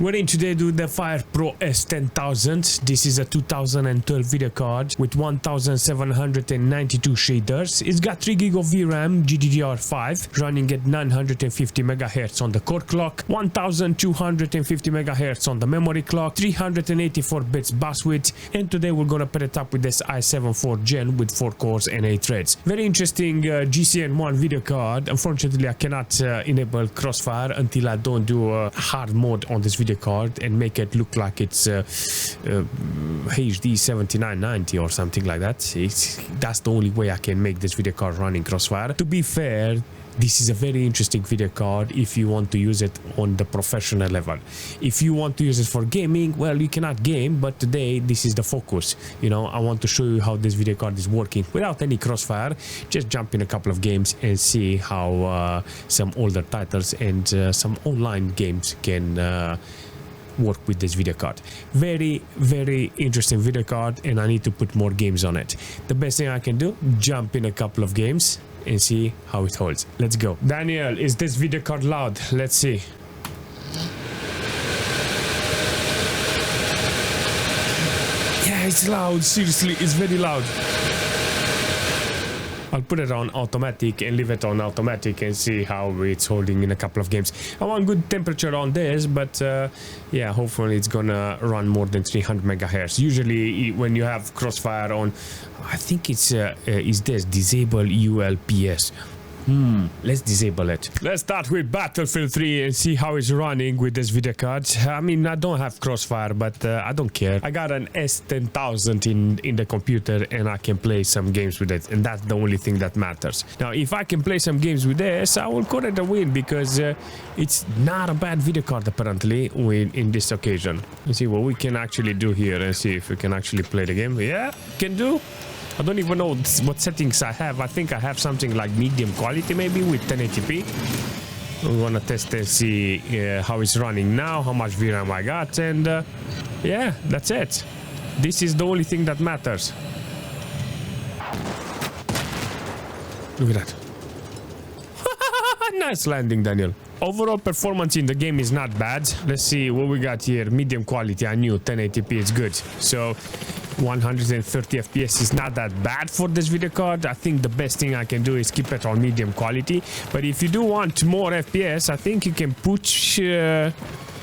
We're in today with the FirePro S10000. This is a 2012 video card with 1792 shaders. It's got 3 GB of VRAM GDDR5 running at 950 MHz on the core clock, 1250 MHz on the memory clock, 384 bits bus width, and today we're gonna put it up with this i7 4th gen with 4 cores and 8 threads. Very interesting GCN1 video card. Unfortunately, I cannot enable crossfire until I don't do a hard mode on this video card and make it look like it's HD 7990 or something like that. That's the only way I can make this video card running crossfire. To be fair, this is a very interesting video card if you want to use it on the professional level. If you want to use it for gaming, well, you cannot game, but today this is the focus. You know, I want to show you how this video card is working without any crossfire. Just jump in a couple of games and see how some older titles and some online games can work with this video card. Very interesting video card, and I need to put more games on it. The best thing I can do, jump in a couple of games and see how it holds. Let's go. Daniel, is this video card loud? Let's see. Yeah, it's loud. Seriously, it's very loud. I'll put it on automatic and leave it on automatic and see how it's holding in a couple of games. I want good temperature on this, but yeah, hopefully it's gonna run more than 300 MHz. Usually when you have crossfire on, I think it's is this disable ULPS. Let's disable it. Let's start with Battlefield 3 and see how it's running with this video card. I mean, I don't have crossfire, but I don't care. I got an S10000 in the computer and I can play some games with it, and that's the only thing that matters. Now, if I can play some games with this, I will call it a win, because it's not a bad video card apparently in this occasion. Let's see what we can actually do here and see if we can actually play the game. Yeah, can do. I don't even know what settings I have. I think I have something like medium quality maybe with 1080p. We want to test and see how it's running now, how much VRAM I got, and yeah, that's it. This is the only thing that matters. Look at that. Nice landing, Daniel. Overall performance in the game is not bad. Let's see what we got here. Medium quality, I knew 1080p is good. So 130 FPS is not that bad for this video card. I think the best thing I can do is keep it on medium quality. But if you do want more FPS, I think you can push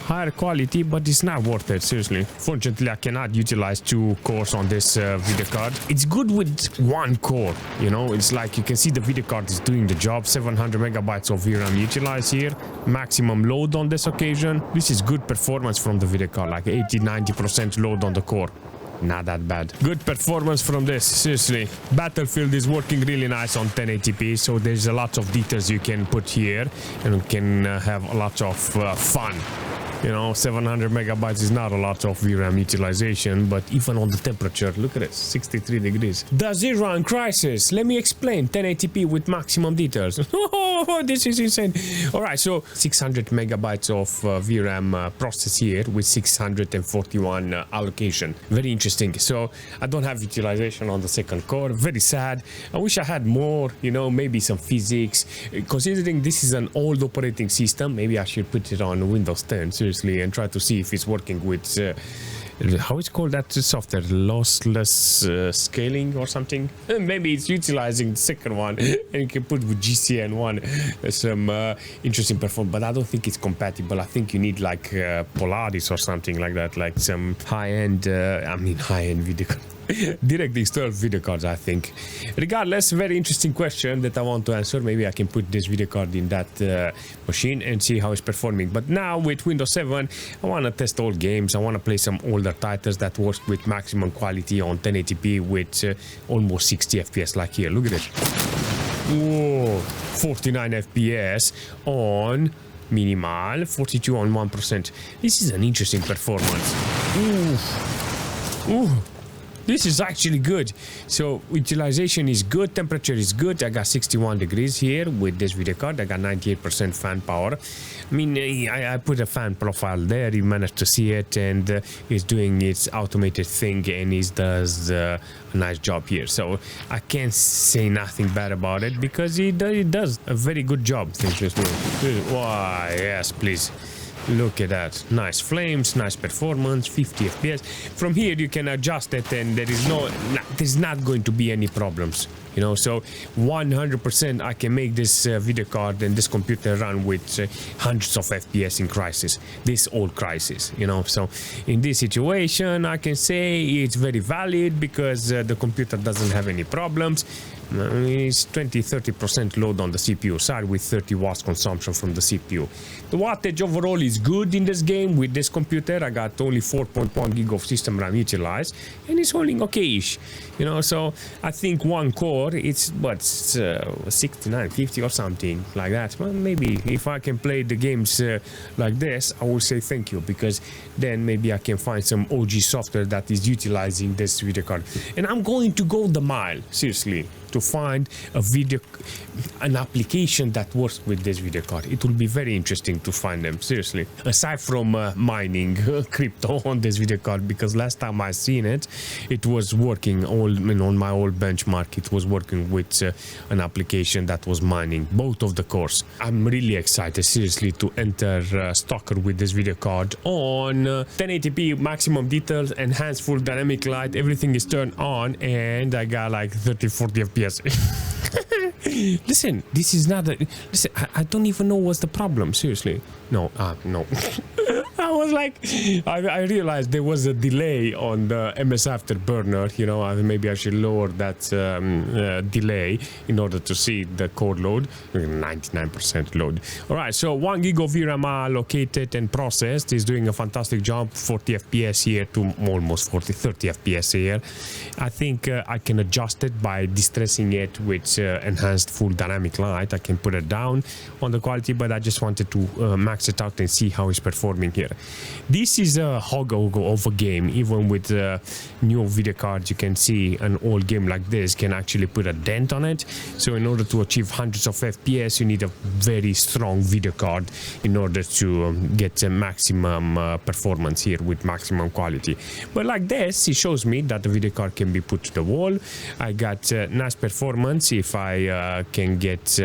higher quality, but it's not worth it, seriously. Fortunately, I cannot utilize 2 cores on this video card. It's good with 1 core, you know. It's like you can see the video card is doing the job. 700 megabytes of VRAM utilized here. Maximum load on this occasion. This is good performance from the video card, like 80-90% load on the core. Not that bad. Good performance from this, seriously. Battlefield is working really nice on 1080p, so there's a lot of details you can put here and you can have a lot of fun. You know, 700 megabytes is not a lot of VRAM utilization, but even on the temperature, look at it, 63 degrees. Does it run Crysis? Let me explain. 1080p with maximum details. Oh, this is insane. All right, so 600 megabytes of VRAM process here with 641 allocation. Very interesting. So I don't have utilization on the 2nd core. Very sad. I wish I had more, you know, maybe some physics. Considering this is an old operating system, maybe I should put it on Windows 10. Seriously, and try to see if it's working with how it's called, that software, lossless scaling or something. Maybe it's utilizing the 2nd one and you can put with GCN1 some interesting performance, but I don't think it's compatible. I think you need like Polaris or something like that, like some high-end high-end video card. DirectX 12 video cards, I think. Regardless, very interesting question that I want to answer. Maybe I can put this video card in that machine and see how it's performing. But now with Windows 7, I want to test all games. I want to play some older titles that work with maximum quality on 1080p with almost 60 FPS like here. Look at it. Whoa, 49 FPS on minimal, 42 on 1%. This is an interesting performance. Ooh. This is actually good. So utilization is good, temperature is good. I got 61 degrees here with this video card. I got 98% fan power. I mean, I put a fan profile there. You managed to see it, and it's doing its automated thing, and it does a nice job here. So I can't say nothing bad about it because it does a very good job. Why, yes, please. Look at that. Nice flames, nice performance, 50 FPS. From here you can adjust it and there's not going to be any problems. You know, so 100% I can make this video card and this computer run with hundreds of FPS in Crysis. This old Crysis, you know. So in this situation, I can say it's very valid because the computer doesn't have any problems. It's 20-30% load on the CPU side with 30 watts consumption from the CPU. The wattage overall is good in this game. With this computer, I got only 4.1 gig of system RAM utilized, and it's holding okay-ish. You know, so I think one core, it's 69, 50 or something like that. Well, maybe if I can play the games like this, I will say thank you, because then maybe I can find some OG software that is utilizing this video card. And I'm going to go the mile, seriously, to find an application that works with this video card. It will be very interesting to find them, seriously. Aside from mining crypto on this video card, because last time I seen it, it was working on my old benchmark. It was working with an application that was mining both of the cores. I'm really excited, seriously, to enter S.T.A.L.K.E.R with this video card on 1080p maximum details, enhanced full dynamic light. Everything is turned on, and I got like 30-40 FPS. Listen, this is not a... Listen, I don't even know what's the problem, seriously. No, no. I was like... I realized there was a delay on the MS Afterburner, you know, maybe I should lower that delay in order to see the code load. 99% load. Alright, so 1 gig of VRAM allocated and processed is doing a fantastic job. 40 FPS here to almost 30 FPS here. I think I can adjust it by distressing it with enhanced full dynamic light. I can put it down on the quality, but I just wanted to max it out and see how it's performing here. This is a hog of a game. Even with new video cards, you can see an old game like this can actually put a dent on it. So in order to achieve hundreds of FPS, you need a very strong video card in order to get a maximum performance here with maximum quality. But like this, it shows me that the video card can be put to the wall. I got nice performance if I can get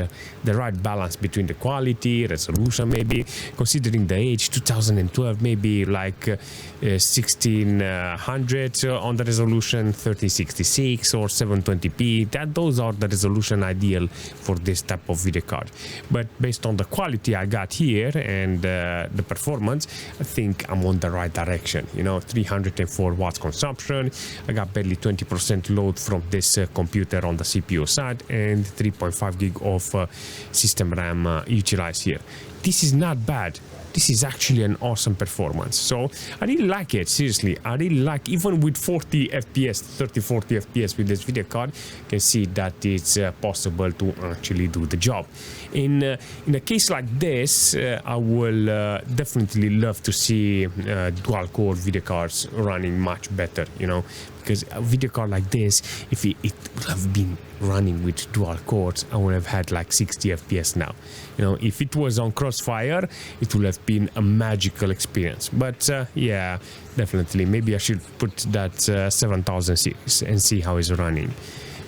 the right balance between the quality, resolution, maybe considering the age, 2012, maybe like 1600 on the resolution, 3066 or 720p. Those are the resolution ideal for this type of video card. But based on the quality I got here and the performance, I think I'm on the right direction. You know, 304 watts consumption. I got barely 20% load from this computer on the CPU side, and 3.5 gig of system RAM utilized here. This is not bad. This is actually an awesome performance. So I really like it, seriously. I really like, even with 40 FPS, 30-40 FPS with this video card, you can see that it's possible to actually do the job. In a case like this, I will definitely love to see dual core video cards running much better, you know, because a video card like this, if it would have been running with dual cores, I would have had like 60 FPS now. You know, if it was on Crossfire, it would have been a magical experience. But yeah, definitely, maybe I should put that 7000 series and see how it's running.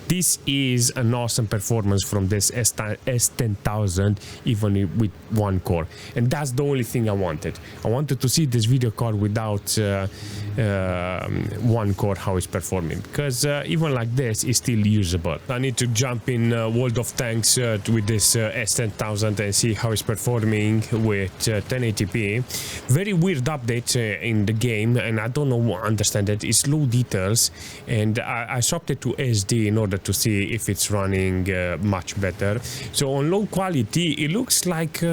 This is an awesome performance from this S10000, even with one core, and that's the only thing I wanted. I wanted to see this video card without one core, how it's performing, because even like this is still usable. I need to jump in World of Tanks with this S10000 and see how it's performing with 1080p. Very weird update in the game, and I don't understand it. It's low details, and I swapped it to SD in order to see if it's running much better. So on low quality, it looks like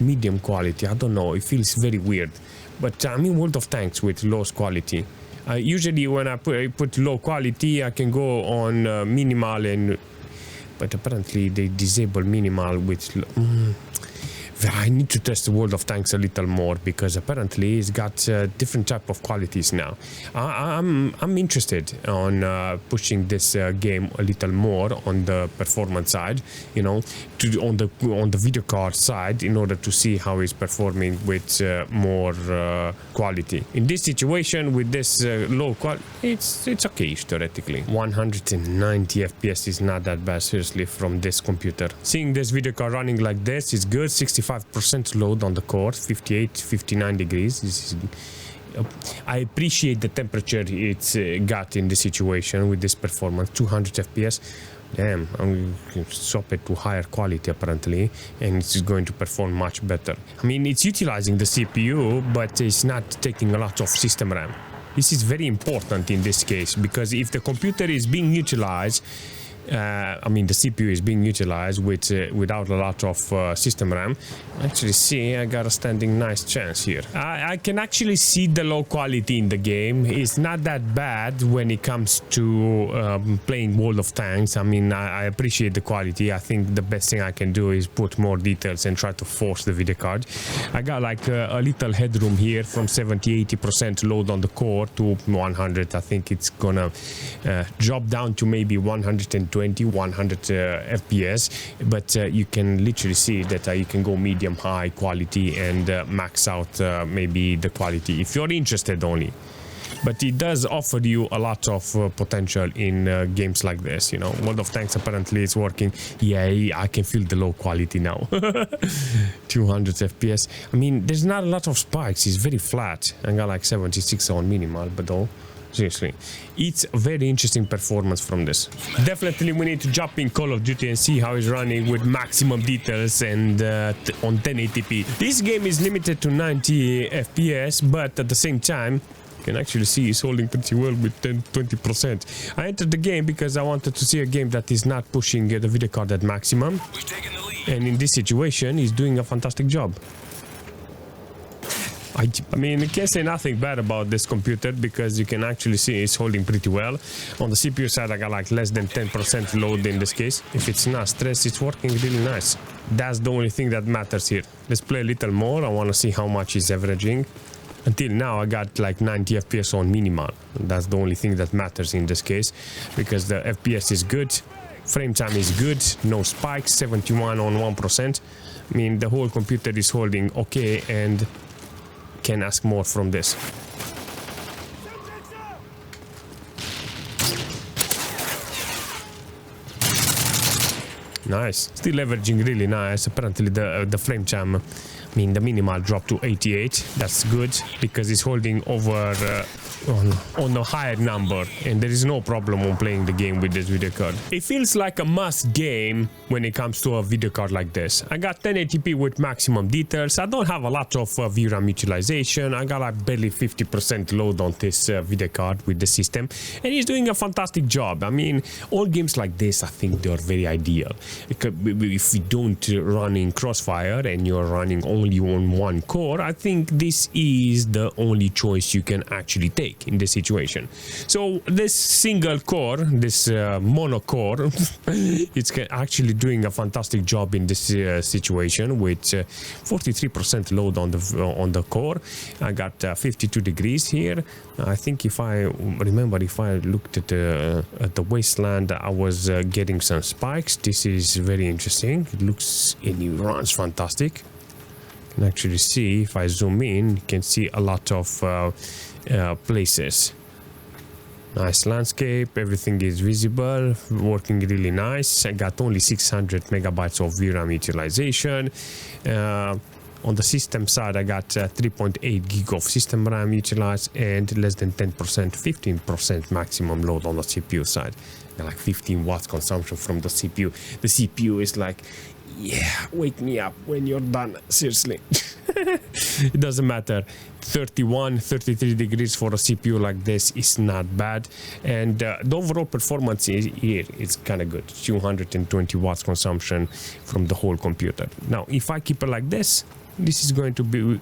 medium quality. I don't know. It feels very weird. But I'm in World of Tanks with lowest quality. Usually when I put low quality, I can go on minimal, but apparently they disable minimal with. I need to test the World of Tanks a little more, because apparently it's got different type of qualities now. I'm interested on pushing this game a little more on the performance side, you know, on the video card side, in order to see how it's performing with more quality. In this situation with this low quality, it's okay theoretically. 190 FPS is not that bad, seriously, from this computer. Seeing this video card running like this is good. 65 85% load on the core, 58, 59 degrees. This is, I appreciate the temperature it's got in this situation with this performance. 200 FPS. Damn, I'm going to swap it to higher quality apparently, and it's going to perform much better. I mean, it's utilizing the CPU, but it's not taking a lot of system RAM. This is very important in this case, because if the computer is being utilized, I mean the CPU is being utilized with without a lot of system RAM. Actually, see, I got a standing nice chance here. I can actually see the low quality in the game. It's not that bad when it comes to playing World of Tanks. I mean, I appreciate the quality. I think the best thing I can do is put more details and try to force the video card. I got like a little headroom here from 70-80% load on the core to 100. I think it's gonna drop down to maybe 100 FPS, but you can literally see that you can go medium high quality and max out maybe the quality if you're interested only. But it does offer you a lot of potential in games like this, you know. World of Tanks apparently is working. Yeah, I can feel the low quality now. 200 FPS. I mean, there's not a lot of spikes. It's very flat. I got like 76 on minimal, but though seriously, it's a very interesting performance from this. Definitely we need to jump in Call of Duty and see how it's running with maximum details and on 1080p. This game is limited to 90 FPS, but at the same time you can actually see it's holding pretty well with 10-20%. I entered the game because I wanted to see a game that is not pushing the video card at maximum, and in this situation he's doing a fantastic job. I mean, I can't say nothing bad about this computer because you can actually see it's holding pretty well. On the CPU side, I got like less than 10% load in this case. If it's not stressed, it's working really nice. That's the only thing that matters here. Let's play a little more. I want to see how much it's averaging. Until now, I got like 90 FPS on minimal. That's the only thing that matters in this case, because the FPS is good, frame time is good, no spikes, 71 on 1%. I mean, the whole computer is holding okay, and can ask more from this. Nice, still averaging really nice. Apparently the frame time, I mean the minimal dropped to 88. That's good because it's holding over on a higher number, and there is no problem on playing the game with this video card. It feels like a must game when it comes to a video card like this. I got 1080p with maximum details. I don't have a lot of VRAM utilization. I got like barely 50% load on this video card with the system, and he's doing a fantastic job. I mean, all games like this, I think they're very ideal. If you don't run in Crossfire and you're running only on one core, I think this is the only choice you can actually take in this situation. So this single core, this mono core, it's actually doing a fantastic job in this situation with 43% load on the core. I got 52 degrees here. I think if I remember, if I looked at the wasteland, I was getting some spikes. This is very interesting. It looks and it runs fantastic. You can actually see, if I zoom in, you can see a lot of places. Nice landscape, everything is visible, working really nice. I got only 600 megabytes of VRAM utilization. On the system side, I got 3.8 gig of system RAM utilized and less than 10%, 15% maximum load on the CPU side. Like 15 watts consumption from the CPU. The CPU is like, yeah, wake me up when you're done, seriously. It doesn't matter. 31, 33 degrees for a CPU like this is not bad, and the overall performance here is kind of good. 220 watts consumption from the whole computer. Now, if I keep it like this is going to be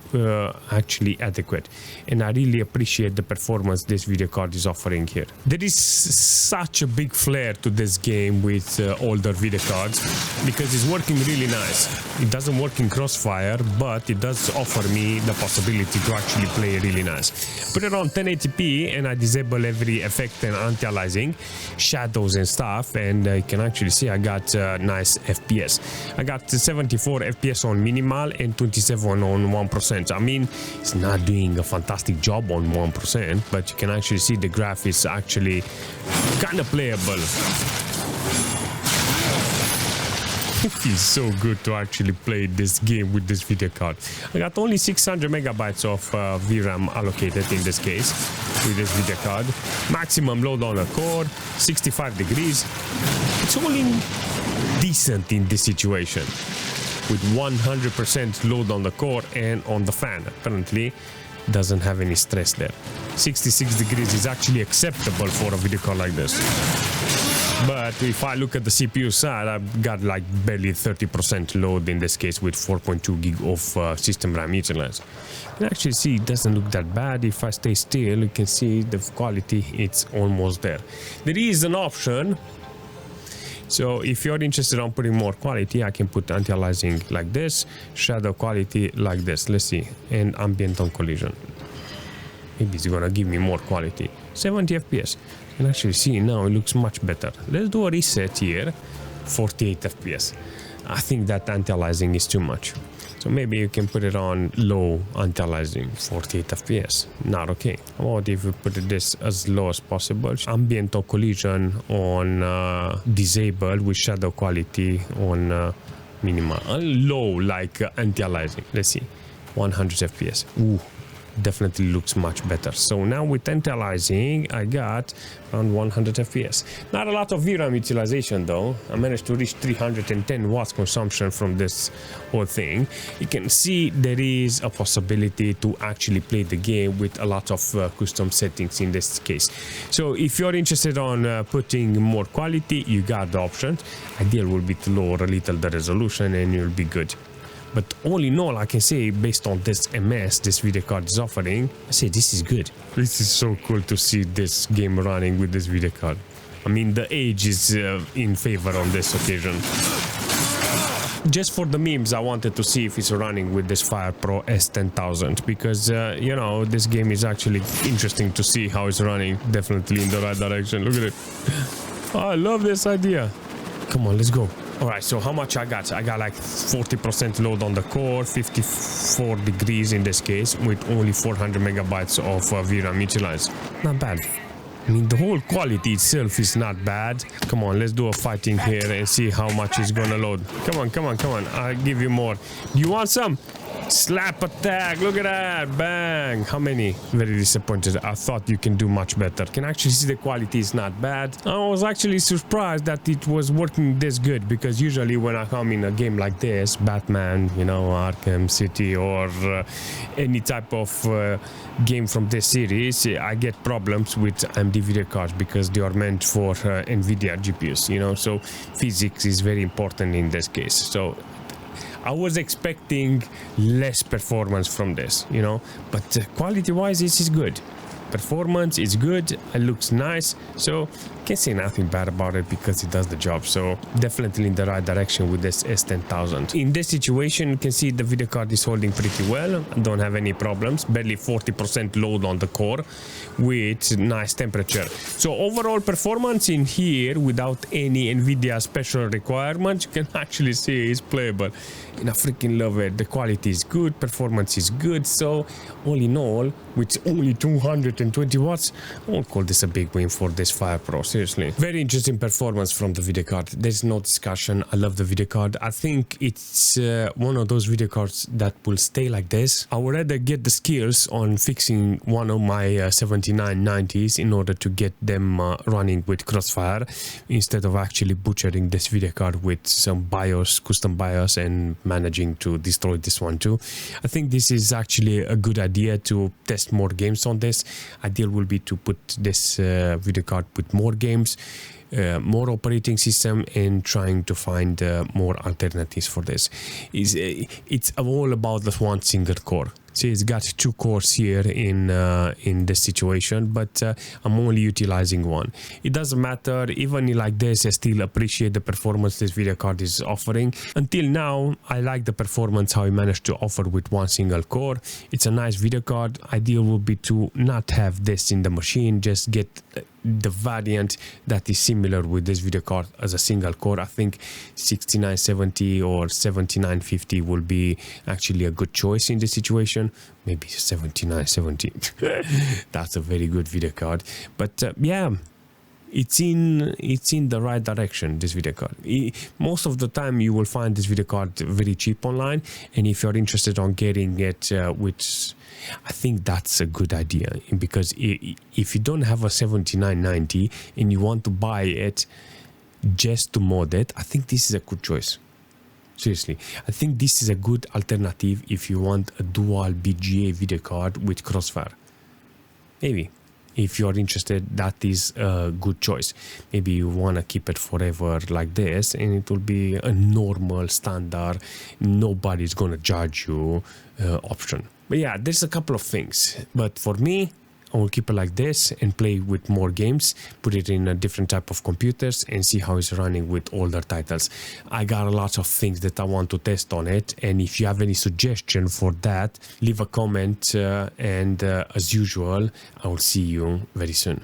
actually adequate, and I really appreciate the performance this video card is offering here. There is such a big flair to this game with older video cards because it's working really nice. It doesn't work in Crossfire, but it does offer me the possibility to actually play really nice. Put it on 1080p and I disable every effect and anti-aliasing, shadows and stuff, and you can actually see I got nice FPS. I got 74 FPS on minimal and 27 on 1%. I mean, it's not doing a fantastic job on 1%, but you can actually see the graph is actually kind of playable. feels so good to actually play this game with this video card. I got only 600 megabytes of VRAM allocated in this case with this video card. Maximum load on the core, 65 degrees. It's only decent in this situation with 100% load on the core and on the fan. Apparently doesn't have any stress there. 66 degrees is actually acceptable for a video card like this. But if I look at the CPU side, I've got like barely 30% load in this case with 4.2 gig of system RAM utilized. You can actually see it doesn't look that bad. If I stay still, you can see the quality, it's almost there. There is an option. So if you're interested in putting more quality, I can put anti-aliasing like this, shadow quality like this. Let's see, and ambient on collision. Maybe it's gonna give me more quality. 70 FPS. You can actually see now it looks much better. Let's do a reset here. 48 FPS. I think that anti-aliasing is too much. So maybe you can put it on low anti-aliasing, 48 FPS. Not okay. How about if you put this as low as possible? Ambient or collision on disable with shadow quality on minimal. Low like anti-aliasing. Let's see. 100 FPS. Ooh. Definitely looks much better. So now with anti-aliasing, I got around 100 FPS. Not a lot of VRAM utilization though. I managed to reach 310 watts consumption from this whole thing. You can see there is a possibility to actually play the game with a lot of custom settings in this case. So if you're interested on putting more quality, you got the options. Ideal will be to lower a little the resolution and you'll be good. But all in all, I can say based on this MS this video card is offering, I say this is good. This is so cool to see this game running with this video card. I mean, the age is in favor on this occasion. Just for the memes, I wanted to see if it's running with this FirePro S10000 because, you know, this game is actually interesting to see how it's running. Definitely in the right direction. Look at it. Oh, I love this idea. Come on, let's go. All right, so how much I got? I got like 40% load on the core, 54 degrees in this case, with only 400 megabytes of VRAM utilized. Not bad. I mean, the whole quality itself is not bad. Come on, let's do a fighting here and see how much it's gonna load. Come on, come on, come on. I'll give you more. Do you want some? Slap attack, look at that, bang. How many? Very disappointed. I thought you can do much better. Can actually see the quality is not bad. I was actually surprised that it was working this good because usually when I come in a game like this, Batman, you know, Arkham City or any type of game from this series, I get problems with AMD video cards because they are meant for NVIDIA GPUs, you know, so physics is very important in this case. So I was expecting less performance from this, you know, but quality-wise, this is good. Performance is good, it looks nice, so can't say nothing bad about it because it does the job. So definitely in the right direction with this S10000. In this situation, you can see the video card is holding pretty well. I don't have any problems. Barely 40% load on the core with nice temperature. So overall performance in here without any NVIDIA special requirements, you can actually see it's playable. And I freaking love it. The quality is good, performance is good. So all in all, with only 220 watts, I won't call this a big win for this FirePro. Seriously, very interesting performance from the video card. There's no discussion. I love the video card. I think it's one of those video cards that will stay like this. I would rather get the skills on fixing one of my 7990s in order to get them running with Crossfire instead of actually butchering this video card with some BIOS, custom BIOS, and managing to destroy this one too. I think this is actually a good idea to test more games on this. Ideal will be to put this video card with more games, more operating system, and trying to find more alternatives for this. It's all about the one single core. See, it's got two cores here in this situation, but I'm only utilizing one. It doesn't matter, even like this, I still appreciate the performance this video card is offering. Until now, I like the performance how I managed to offer with one single core. It's a nice video card. Ideal would be to not have this in the machine, just get the variant that is similar with this video card as a single core. I think 6970 or 7950 will be actually a good choice in this situation. Maybe 7970. That's a very good video card. But yeah, it's in the right direction, this video card. Most of the time you will find this video card very cheap online, and if you're interested on getting it, which I think that's a good idea, because if you don't have a 7990 and you want to buy it just to mod it, I think this is a good choice. Seriously, I think this is a good alternative if you want a dual BGA video card with Crossfire. Maybe, if you're interested, that is a good choice. Maybe you want to keep it forever like this, and it will be a normal, standard, nobody's gonna judge you option. But yeah, there's a couple of things. But for me, I will keep it like this and play with more games, put it in a different type of computers and see how it's running with older titles. I got a lot of things that I want to test on it, and if you have any suggestion for that, leave a comment, and as usual, I will see you very soon.